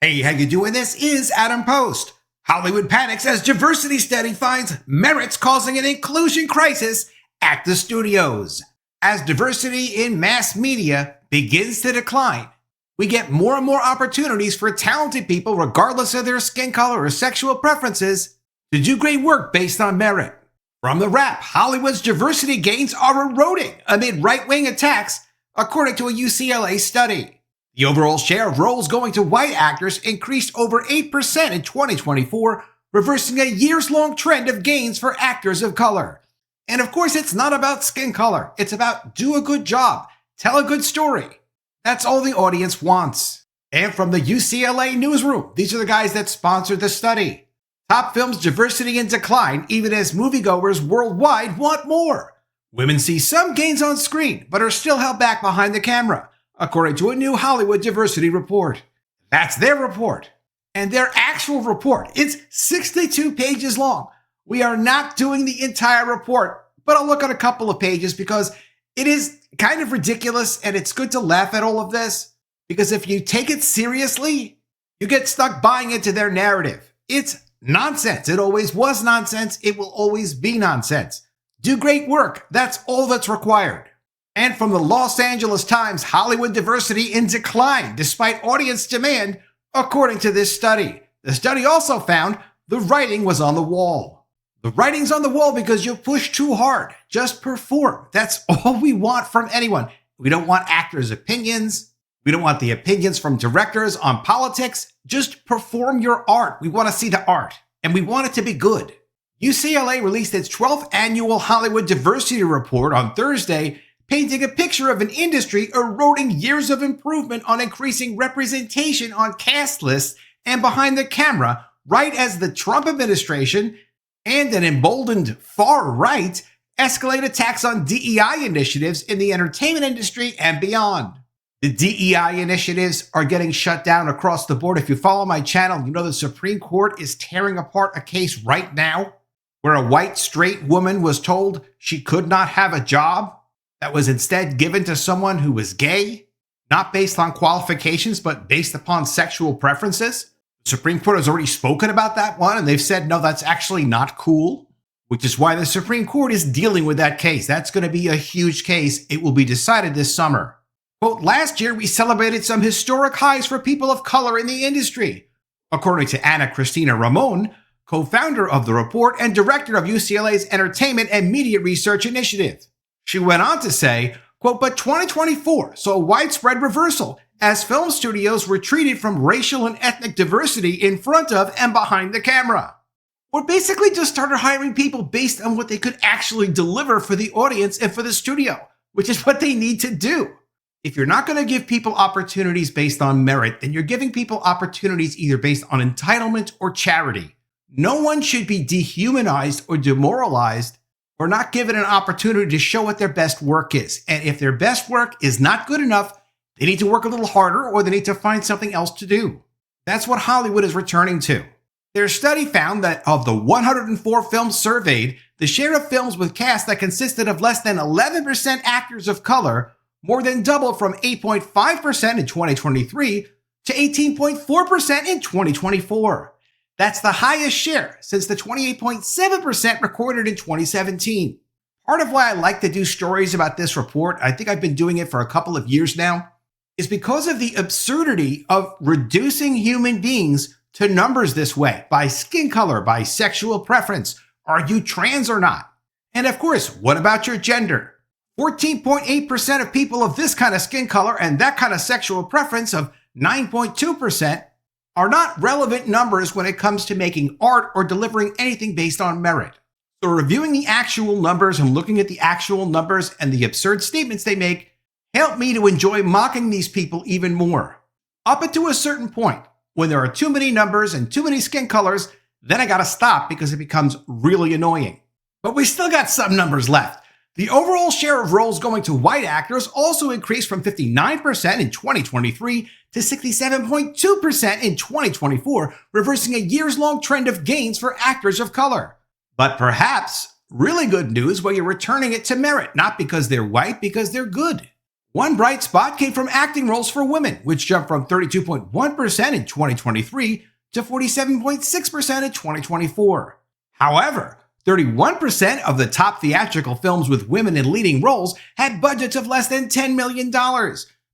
Hey, how you doing? This is Adam Post. Hollywood panics as diversity study finds merits causing an inclusion crisis at the studios. As diversity in mass media begins to decline, we get more and more opportunities for talented people, regardless of their skin color or sexual preferences, to do great work based on merit. From the Wrap, Hollywood's diversity gains are eroding amid right-wing attacks, according to a UCLA study. The overall share of roles going to white actors increased over 8% in 2024, reversing a years-long trend of gains for actors of color. And of course, it's not about skin color. It's about do a good job, tell a good story. That's all the audience wants. And from the UCLA newsroom, these are the guys that sponsored the study. Top films diversity in decline, even as moviegoers worldwide want more. Women see some gains on screen, but are still held back behind the camera, according to a new Hollywood diversity report. That's their report. And their actual report, it's 62 pages long. We are not doing the entire report, but I'll look at a couple of pages because it is kind of ridiculous and it's good to laugh at all of this because if you take it seriously, you get stuck buying into their narrative. It's nonsense. It always was nonsense. It will always be nonsense. Do great work. That's all that's required. And from the Los Angeles Times, Hollywood diversity in decline despite audience demand, according to this study. The study also found the writing was on the wall. The writing's on the wall because you push too hard. Just perform. That's all we want from anyone. We don't want actors' opinions. We don't want the opinions from directors on politics. Just perform your art. We want to see the art, and we want it to be good. UCLA released its 12th annual Hollywood Diversity Report on Thursday, painting a picture of an industry eroding years of improvement on increasing representation on cast lists and behind the camera, right as the Trump administration and an emboldened far right escalate attacks on DEI initiatives in the entertainment industry and beyond. The DEI initiatives are getting shut down across the board. If you follow my channel, you know the Supreme Court is tearing apart a case right now where a white straight woman was told she could not have a job that was instead given to someone who was gay, not based on qualifications, but based upon sexual preferences. The Supreme Court has already spoken about that one, and they've said, no, that's actually not cool, which is why the Supreme Court is dealing with that case. That's going to be a huge case. It will be decided this summer. Quote, last year, we celebrated some historic highs for people of color in the industry, according to Ana Cristina Ramon, co-founder of the report and director of UCLA's Entertainment and Media Research Initiative. She went on to say, quote, but 2024 saw a widespread reversal as film studios retreated from racial and ethnic diversity in front of and behind the camera. Or basically just started hiring people based on what they could actually deliver for the audience and for the studio, which is what they need to do. If you're not going to give people opportunities based on merit, then you're giving people opportunities either based on entitlement or charity. No one should be dehumanized or demoralized or not given an opportunity to show what their best work is. And if their best work is not good enough, they need to work a little harder or they need to find something else to do. That's what Hollywood is returning to. Their study found that of the 104 films surveyed, the share of films with casts that consisted of less than 11% actors of color more than doubled from 8.5% in 2023 to 18.4% in 2024. That's the highest share since the 28.7% recorded in 2017. Part of why I like to do stories about this report, I think I've been doing it for a couple of years now, is because of the absurdity of reducing human beings to numbers this way, by skin color, by sexual preference. Are you trans or not? And of course, what about your gender? 14.8% of people of this kind of skin color and that kind of sexual preference of 9.2% are not relevant numbers when it comes to making art or delivering anything based on merit. So reviewing the actual numbers and looking at the actual numbers and the absurd statements they make help me to enjoy mocking these people even more. Up until a certain point, when there are too many numbers and too many skin colors, then I gotta stop because it becomes really annoying. But we still got some numbers left. The overall share of roles going to white actors also increased from 59% in 2023 to 67.2% in 2024, reversing a years-long trend of gains for actors of color. But perhaps really good news where you're returning it to merit, not because they're white, because they're good. One bright spot came from acting roles for women, which jumped from 32.1% in 2023 to 47.6% in 2024. However, 31% of the top theatrical films with women in leading roles had budgets of less than $10 million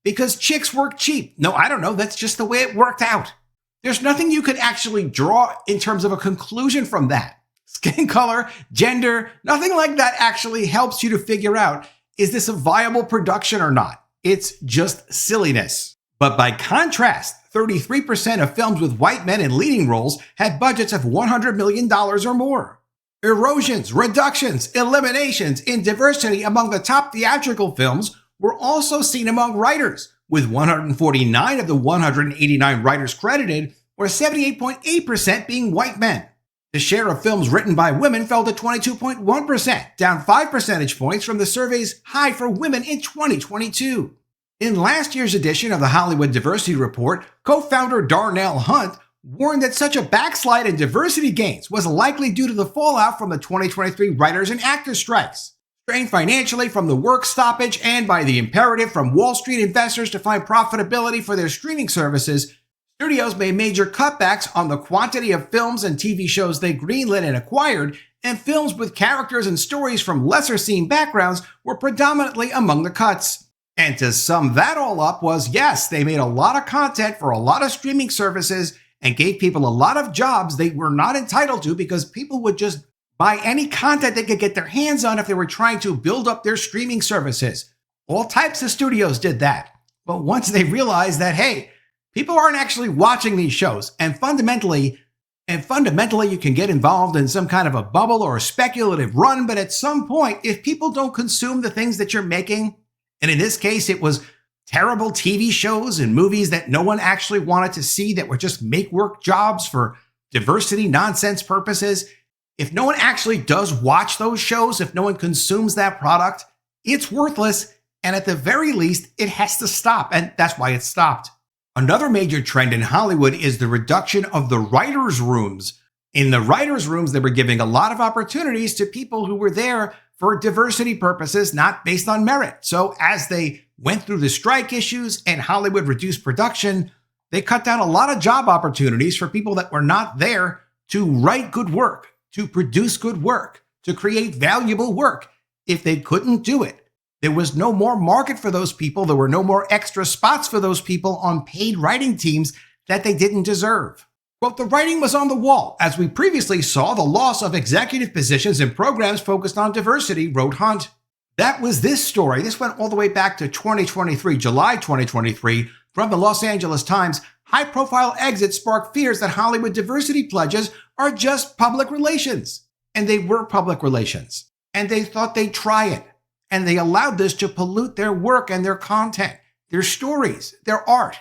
because chicks work cheap. No, I don't know. That's just the way it worked out. There's nothing you could actually draw in terms of a conclusion from that. Skin color, gender, nothing like that actually helps you to figure out, is this a viable production or not? It's just silliness. But by contrast, 33% of films with white men in leading roles had budgets of $100 million or more. Erosions, reductions, eliminations in diversity among the top theatrical films were also seen among writers, with 149 of the 189 writers credited, or 78.8% being white men. The share of films written by women fell to 22.1%, down 5 percentage points from the survey's high for women in 2022. In last year's edition of the Hollywood Diversity Report, co-founder Darnell Hunt warned that such a backslide in diversity gains was likely due to the fallout from the 2023 writers and actors strikes. Strained financially from the work stoppage and by the imperative from Wall Street investors to find profitability for their streaming services, studios made major cutbacks on the quantity of films and TV shows they greenlit and acquired, and films with characters and stories from lesser-seen backgrounds were predominantly among the cuts. And to sum that all up was, yes, they made a lot of content for a lot of streaming services and gave people a lot of jobs they were not entitled to because people would just buy any content they could get their hands on if they were trying to build up their streaming services. All types of studios did that. But once they realized that, hey, people aren't actually watching these shows, and fundamentally you can get involved in some kind of a bubble or a speculative run, but at some point, if people don't consume the things that you're making, and in this case, it was terrible TV shows and movies that no one actually wanted to see that were just make-work jobs for diversity nonsense purposes. If no one actually does watch those shows, if no one consumes that product, it's worthless. And at the very least, it has to stop. And that's why it stopped. Another major trend in Hollywood is the reduction of the writers' rooms. In the writers' rooms, they were giving a lot of opportunities to people who were there for diversity purposes, not based on merit. So as they went through the strike issues and Hollywood reduced production, they cut down a lot of job opportunities for people that were not there to write good work, to produce good work, to create valuable work. If they couldn't do it, there was no more market for those people. There were no more extra spots for those people on paid writing teams that they didn't deserve. Quote, the writing was on the wall, as we previously saw the loss of executive positions in programs focused on diversity, wrote Hunt. That was this story. This went all the way back to 2023, July 2023, from the Los Angeles Times. High-profile exits spark fears that Hollywood diversity pledges are just public relations. And they were public relations. And they thought they'd try it. And they allowed this to pollute their work and their content, their stories, their art.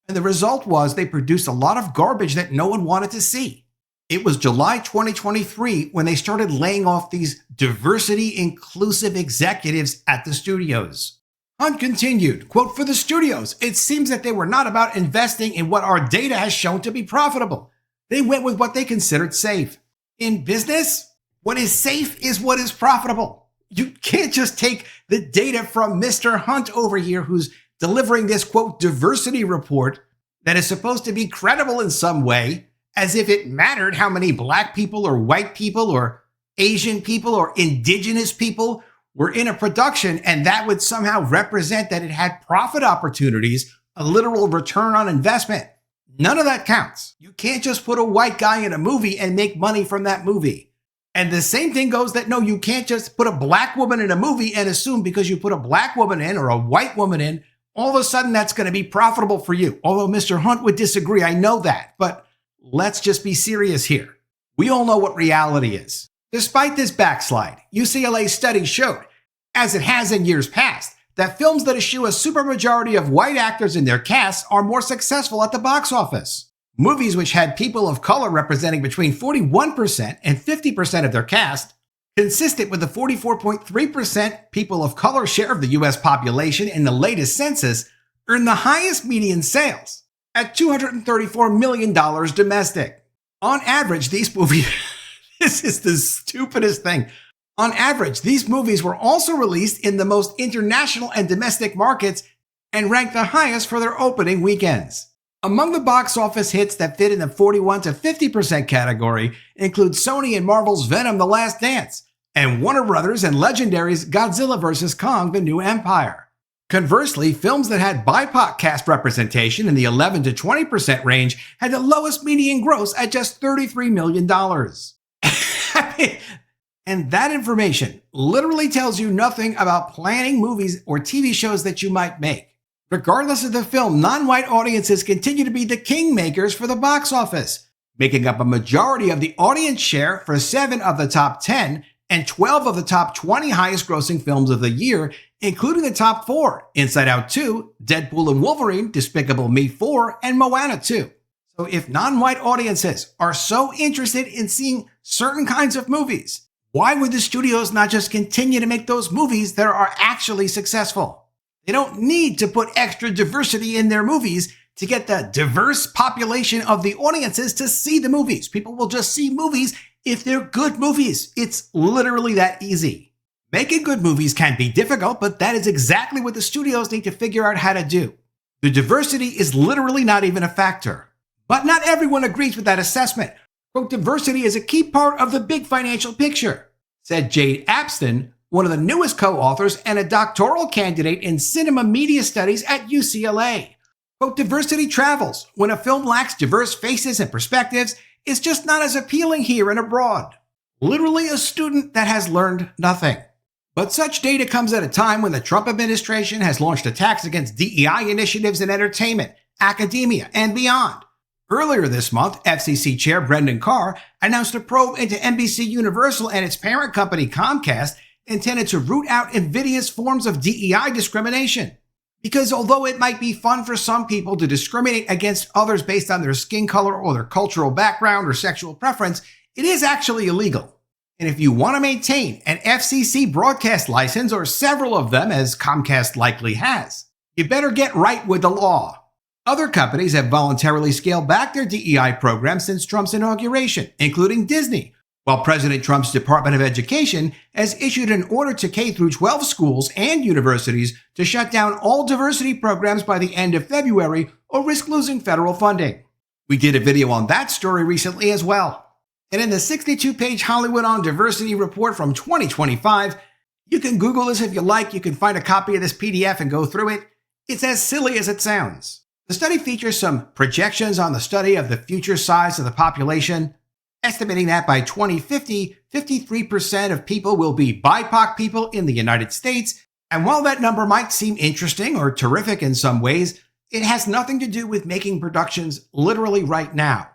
And the result was they produced a lot of garbage that no one wanted to see. It was July 2023 when they started laying off these diversity-inclusive executives at the studios. Hunt continued, quote, for the studios, it seems that they were not about investing in what our data has shown to be profitable. They went with what they considered safe. In business, what is safe is what is profitable. You can't just take the data from Mr. Hunt over here who's delivering this, quote, diversity report that is supposed to be credible in some way, as if it mattered how many black people or white people or Asian people or indigenous people were in a production, and that would somehow represent that it had profit opportunities, a literal return on investment. None of that counts. You can't just put a white guy in a movie and make money from that movie. And the same thing goes that, no, you can't just put a black woman in a movie and assume because you put a black woman in or a white woman in, all of a sudden that's going to be profitable for you. Although Mr. Hunt would disagree, I know that. But let's just be serious here. We all know what reality is. Despite this backslide, UCLA's study showed, as it has in years past, that films that eschew a supermajority of white actors in their casts are more successful at the box office. Movies which had people of color representing between 41% and 50% of their cast, consistent with the 44.3% people of color share of the U.S. population in the latest census, earned the highest median sales at $234 million domestic. On average, these movies, this is the stupidest thing. On average, these movies were also released in the most international and domestic markets and ranked the highest for their opening weekends. Among the box office hits that fit in the 41 to 50% category include Sony and Marvel's Venom: The Last Dance, and Warner Brothers and Legendary's Godzilla vs. Kong: The New Empire. Conversely, films that had BIPOC cast representation in the 11 to 20% range had the lowest median gross at just $33 million. And that information literally tells you nothing about planning movies or TV shows that you might make. Regardless of the film, non-white audiences continue to be the kingmakers for the box office, making up a majority of the audience share for 7 of the top 10 and 12 of the top 20 highest grossing films of the year, including the top 4, Inside Out 2, Deadpool and Wolverine, Despicable Me 4, and Moana 2. So if non-white audiences are so interested in seeing certain kinds of movies, why would the studios not just continue to make those movies that are actually successful? They don't need to put extra diversity in their movies to get the diverse population of the audiences to see the movies. People will just see movies if they're good movies. It's literally that easy. Making good movies can be difficult, but that is exactly what the studios need to figure out how to do. The diversity is literally not even a factor. But not everyone agrees with that assessment. Quote, diversity is a key part of the big financial picture, said Jade Apston, one of the newest co-authors and a doctoral candidate in cinema media studies at UCLA. Quote, diversity travels. When a film lacks diverse faces and perspectives, it's just not as appealing here and abroad. Literally a student that has learned nothing. But such data comes at a time when the Trump administration has launched attacks against DEI initiatives in entertainment, academia, and beyond. Earlier this month, FCC Chair Brendan Carr announced a probe into NBC Universal and its parent company Comcast intended to root out invidious forms of DEI discrimination. Because although it might be fun for some people to discriminate against others based on their skin color or their cultural background or sexual preference, it is actually illegal. And if you want to maintain an FCC broadcast license, or several of them as Comcast likely has, you better get right with the law. Other companies have voluntarily scaled back their DEI program since Trump's inauguration, including Disney, while President Trump's Department of Education has issued an order to K-12 schools and universities to shut down all diversity programs by the end of February or risk losing federal funding. We did a video on that story recently as well. And in the 62-page Hollywood on Diversity report from 2025, you can Google this if you like. You can find a copy of this PDF and go through it. It's as silly as it sounds. The study features some projections on the study of the future size of the population, estimating that by 2050, 53% of people will be BIPOC people in the United States. And while that number might seem interesting or terrific in some ways, it has nothing to do with making productions literally right now.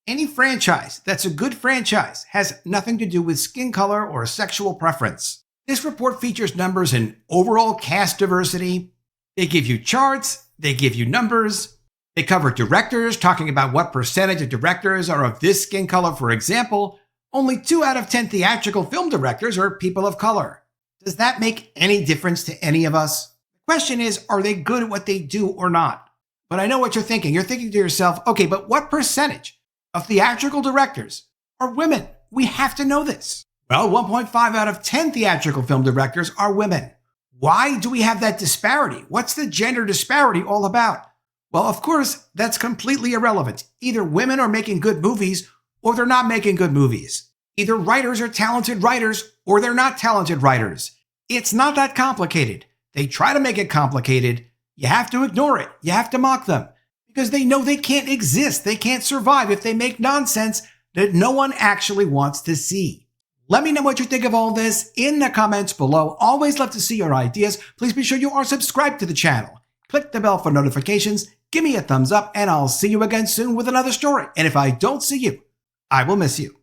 Any franchise that's a good franchise has nothing to do with skin color or sexual preference. This report features numbers in overall cast diversity. They give you charts. They give you numbers. They cover directors, talking about what percentage of directors are of this skin color. For example, only 2 out of 10 theatrical film directors are people of color. Does that make any difference to any of us? The question is, are they good at what they do or not? But I know what you're thinking. You're thinking to yourself, okay, but what percentage of theatrical directors are women? We have to know this. Well, 1.5 out of 10 theatrical film directors are women. Why do we have that disparity? What's the gender disparity all about? Well, of course, that's completely irrelevant. Either women are making good movies or they're not making good movies. Either writers are talented writers or they're not talented writers. It's not that complicated. They try to make it complicated. You have to ignore it. You have to mock them because they know they can't exist. They can't survive if they make nonsense that no one actually wants to see. Let me know what you think of all this in the comments below. Always love to see your ideas. Please be sure you are subscribed to the channel. Click the bell for notifications. Give me a thumbs up, and I'll see you again soon with another story. And if I don't see you, I will miss you.